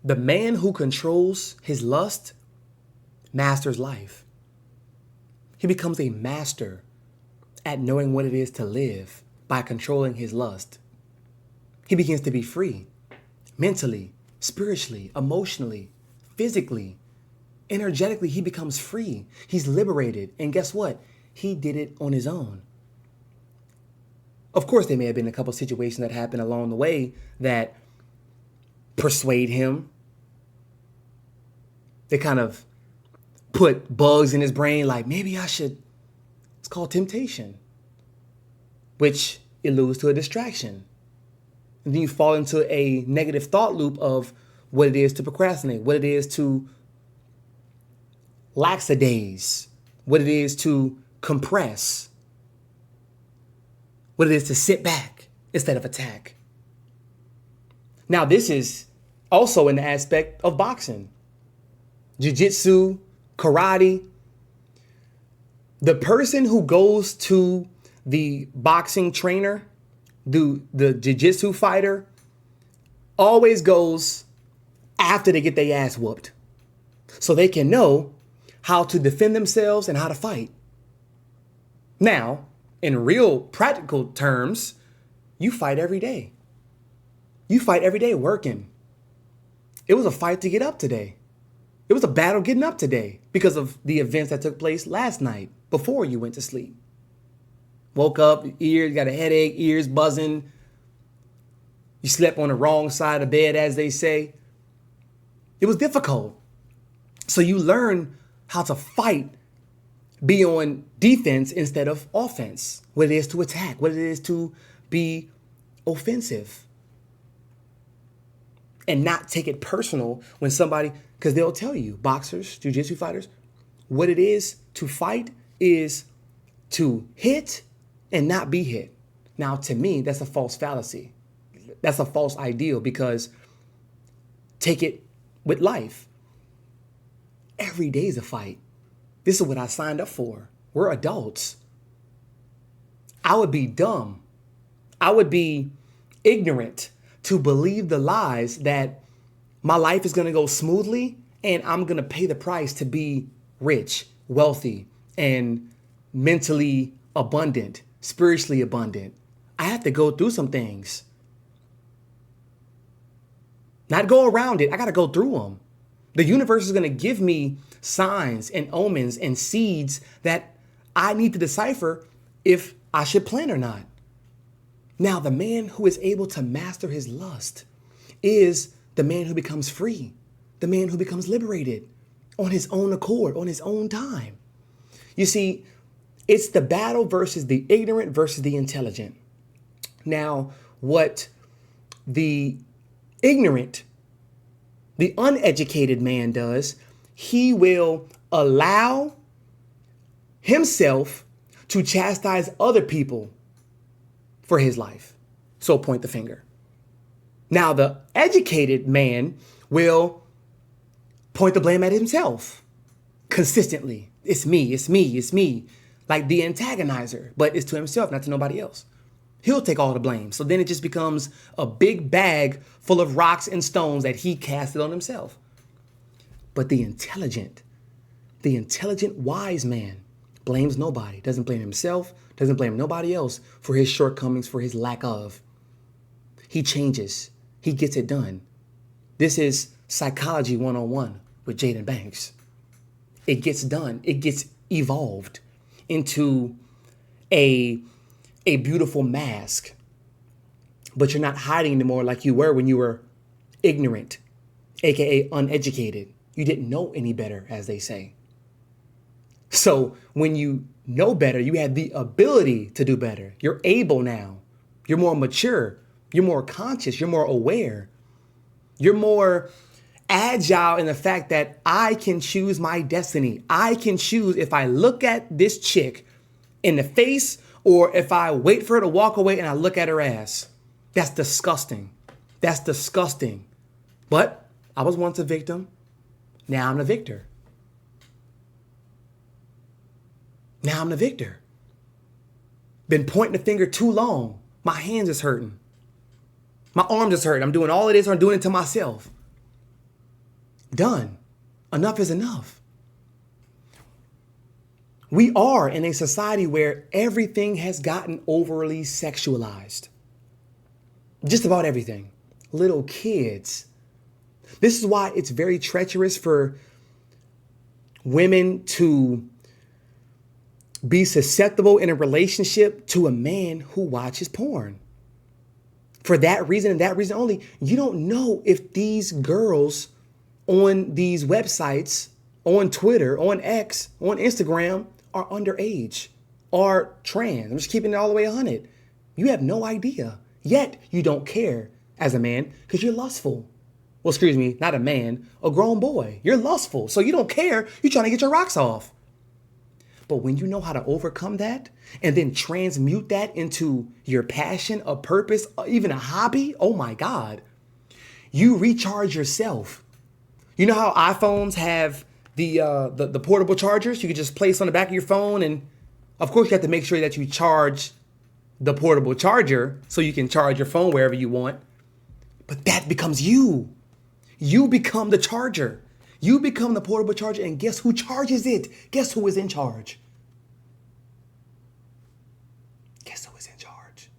The man who controls his lust masters life. He becomes a master at knowing what it is to live by controlling his lust. He begins to be free mentally, spiritually, emotionally, physically, energetically. He becomes free. He's liberated. And guess what? He did it on his own. Of course, there may have been a couple situations that happened along the way that persuade him. They kind of put bugs in his brain like, maybe I should. It's called temptation, which alludes to a distraction. And then you fall into a negative thought loop of what it is to procrastinate, what it is to lackadays, what it is to compress, what it is to sit back instead of attack. Now, this is also in the aspect of boxing, jiu-jitsu, karate. The person who goes to the boxing trainer, the jiu-jitsu fighter, always goes after they get their ass whooped, so they can know how to defend themselves and how to fight. Now, in real practical terms, you fight every day. You fight every day working. It was a fight to get up today. It was a battle getting up today because of the events that took place last night before you went to sleep. Woke up, ears, got a headache, ears buzzing. You slept on the wrong side of the bed, as they say. It was difficult. So you learn how to fight, be on defense instead of offense, what it is to attack, what it is to be offensive. And not take it personal when somebody, because they'll tell you, boxers, jiu-jitsu fighters, what it is to fight is to hit and not be hit. Now, to me, that's a false fallacy. That's a false ideal, because take it with life. Every day is a fight. This is what I signed up for. We're adults. I would be dumb. I would be ignorant to believe the lies that my life is going to go smoothly and I'm going to pay the price to be rich, wealthy, and mentally abundant, spiritually abundant. I have to go through some things. Not go around it. I got to go through them. The universe is going to give me signs and omens and seeds that I need to decipher if I should plan or not. Now, the man who is able to master his lust is the man who becomes free, the man who becomes liberated on his own accord, on his own time. You see, it's the battle versus the ignorant versus the intelligent. Now, what the ignorant, the uneducated man does, he will allow himself to chastise other people for his life. So point the finger. Now, the educated man will point the blame at himself consistently. It's me, it's me, it's me. Like the antagonizer, but it's to himself, not to nobody else. He'll take all the blame. So then it just becomes a big bag full of rocks and stones that he casted on himself. But the intelligent wise man blames nobody, doesn't blame himself, doesn't blame nobody else for his shortcomings, for his lack of. He changes. He gets it done. This is Psychology 101 with Jaden Banks. It gets done. It gets evolved into a beautiful mask. But you're not hiding anymore like you were when you were ignorant, aka uneducated. You didn't know any better, as they say. So when you know better, you have the ability to do better. You're able now. You're more mature. You're more conscious. You're more aware. You're more agile in the fact that I can choose my destiny. I can choose if I look at this chick in the face or if I wait for her to walk away and I look at her ass. That's disgusting. That's disgusting. But I was once a victim. Now I'm the victor. Now I'm the victor. Been pointing the finger too long. My hands is hurting. My arms is hurting. I'm doing all of this or I'm doing it to myself. Done. Enough is enough. We are in a society where everything has gotten overly sexualized. Just about everything. Little kids. This is why it's very treacherous for women to be susceptible in a relationship to a man who watches porn. For that reason and that reason only, you don't know if these girls on these websites, on Twitter, on X, on Instagram, are underage, are trans. I'm just keeping it all the way 100. You have no idea. Yet you don't care as a man because you're lustful. Well, excuse me, not a man, a grown boy. You're lustful. So you don't care. You're trying to get your rocks off. But when you know how to overcome that and then transmute that into your passion, a purpose, even a hobby, oh my God, you recharge yourself. You know how iPhones have the portable chargers you can just place on the back of your phone, and of course you have to make sure that you charge the portable charger so you can charge your phone wherever you want. But that becomes you. You become the charger. You become the portable charger, and guess who charges it? Guess who is in charge? Guess who is in charge?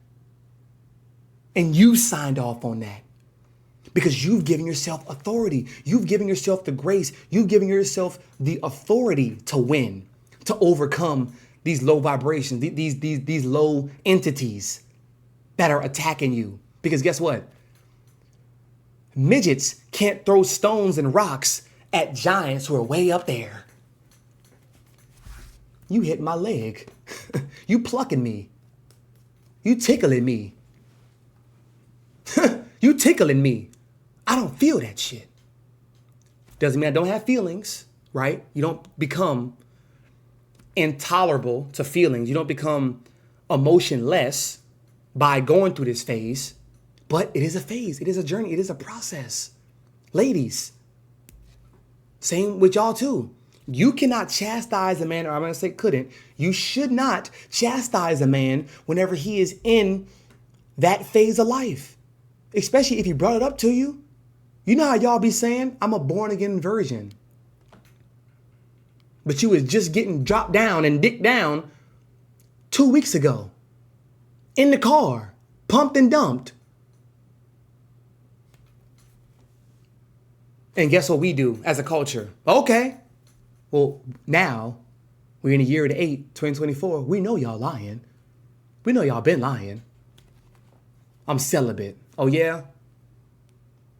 And you signed off on that because you've given yourself authority. You've given yourself the grace. You've given yourself the authority to win, to overcome these low vibrations, these low entities that are attacking you. Because guess what? Midgets can't throw stones and rocks at giants who are way up there. You hit my leg. You plucking me. You tickling me. You tickling me. I don't feel that shit. Doesn't mean I don't have feelings, right? You don't become intolerable to feelings. You don't become emotionless by going through this phase. But it is a phase. It is a journey. It is a process. Ladies, same with y'all too. You cannot chastise a man, or I'm going to say couldn't. You should not chastise a man whenever he is in that phase of life. Especially if he brought it up to you. You know how y'all be saying, I'm a born again virgin. But you was just getting dropped down and dicked down 2 weeks ago. In the car, pumped and dumped. And guess what we do as a culture? Okay. Well, now we're in the year of the 8, 2024. We know y'all lying. We know y'all been lying. I'm celibate. Oh, yeah?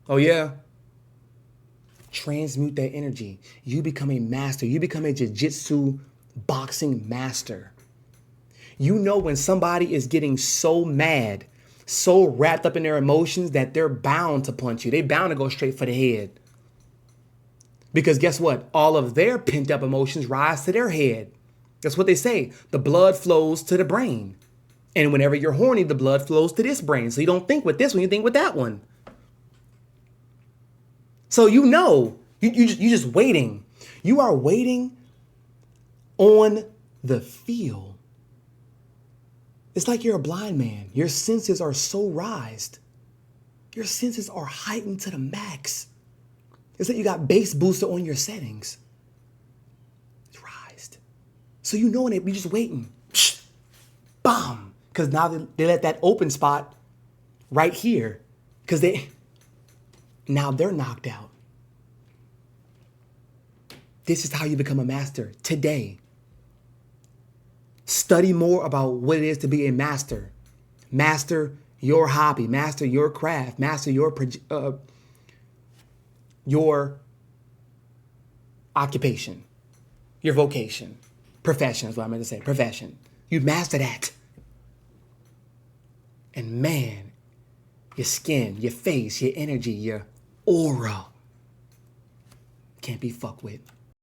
Oh, yeah? Transmute that energy. You become a master. You become a jiu-jitsu boxing master. You know when somebody is getting so mad, so wrapped up in their emotions that they're bound to punch you. They're bound to go straight for the head. Because guess what? All of their pent up emotions rise to their head. That's what they say. The blood flows to the brain. And whenever you're horny, the blood flows to this brain. So you don't think with this one, you think with that one. So you know, you're just waiting. You are waiting on the feel. It's like you're a blind man. Your senses are so raised. Your senses are heightened to the max. It's like you got bass booster on your settings. It's raised. So you know it, you're just waiting. Psh, bomb. Because now they let that open spot right here. Because now they're knocked out. This is how you become a master today. Study more about what it is to be a master. Master your hobby. Master your craft. Master your occupation, your vocation, profession is what I meant to say, profession. You master that. And man, your skin, your face, your energy, your aura can't be fucked with.